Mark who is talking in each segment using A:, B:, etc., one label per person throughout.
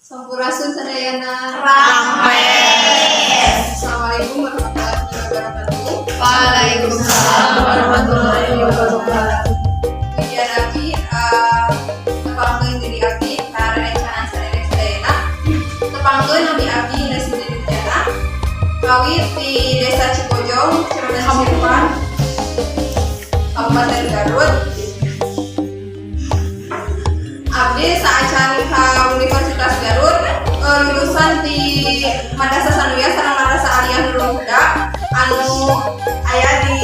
A: Sampurasun sadayana
B: Rampes.
A: Assalamualaikum warahmatullahi wabarakatuh.
B: Waalaikumsalam warahmatullahi wabarakatuh.
A: Kemudian Abi, tepangkeun diri Abi karena rencana sadayana. Tepangkeun Abi nasi diri jana. Kawit di Desa Cipojong, Kecamatan Sirpan, Kabupaten Garut. Abdi saacan ka Universitas Garut, lulusan di Madrasah Sanawiyah sareng Madrasah Aliyah Nurul Huda anu aya di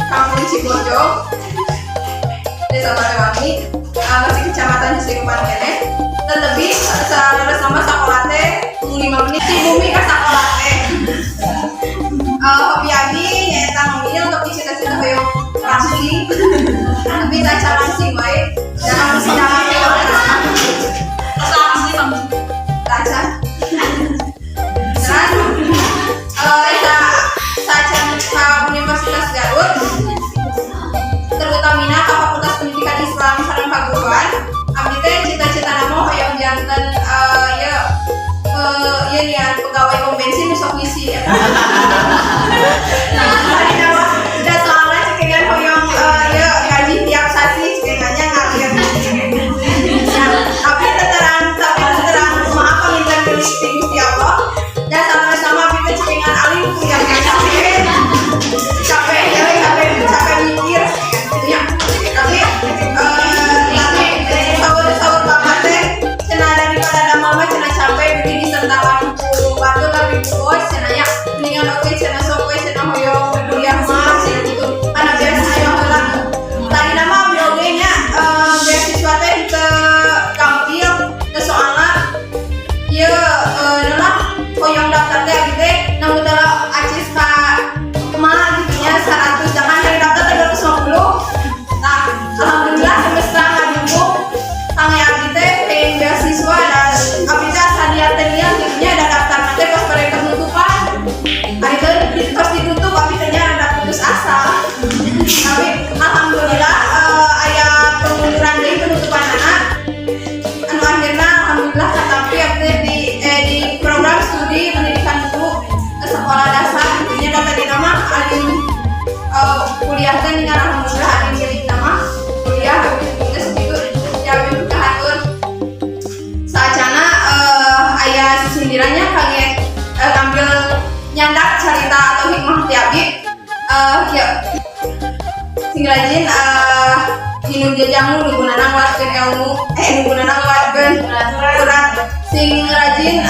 A: Kampung Cipojong, Desa Balewangi, masih Kecamatan Sirpan keneh. Tetapi saudara sama sakola teh 5 menit di bumi ka sakola teh. Hobi Abi nyaeta ngomongin untuk cita-cita hoyong langsing, tapi tak langsing baik. Jangan sedang kaca. Dan saja ke Universitas Garut, terutamina ke Fakultas Pendidikan Islam sareng Paguruan. Abdi teh cita-cita nama hoyong janten ieu nian pegawai pom bensin nu sok ngisi eta. Ari nama da soalna cekengan hoyong gaji tiap sasi cekengannya ngalir. Tapi terang maaf paminten Gusti Allah. Dan sama-sama kita cekengan alim yang capek mikir ya. Tapi sahur bapak teh cenah daripada damel mah cenah capek bikin disertakan ku batu tapi bos cenah nya mendingan oke cenah sok we cenah hoyong kuliah mah cenah gitu. Kana biasa aya heula. Tadi nama oge nya beasiswa teh ke Gampil teh soalna ieu adalah hoyong daftar teh abi teh namun tara acis ka mah gitu nya 100 jangan dari daftar teh 250. Nah, alhamdulillah semesta ngadukung kang abi teh pengen beasiswa dan abi teh sadia teh lian gitu nya ada daftar teh pas bare penutupan. Ari teh pas ditutup abi teh nya ada putus asa. Tapi alhamdulillah aya pengunduran deui penutupanana. Anu akhirna alhamdulillah katampi abi di program studi pendidikan guru sekolah dasar intinya data di nama alim kuliah teh dengan alhamdulillah alim milik nama kuliah geus kitu ya abi kahatur saacana aya sindirannya kaget tampil nyandak cerita atau hikmah ti abi kieu sing rajin hinung jajamu nugunana nguatkeun ilmu nugunana nguatkeun urat sing rajin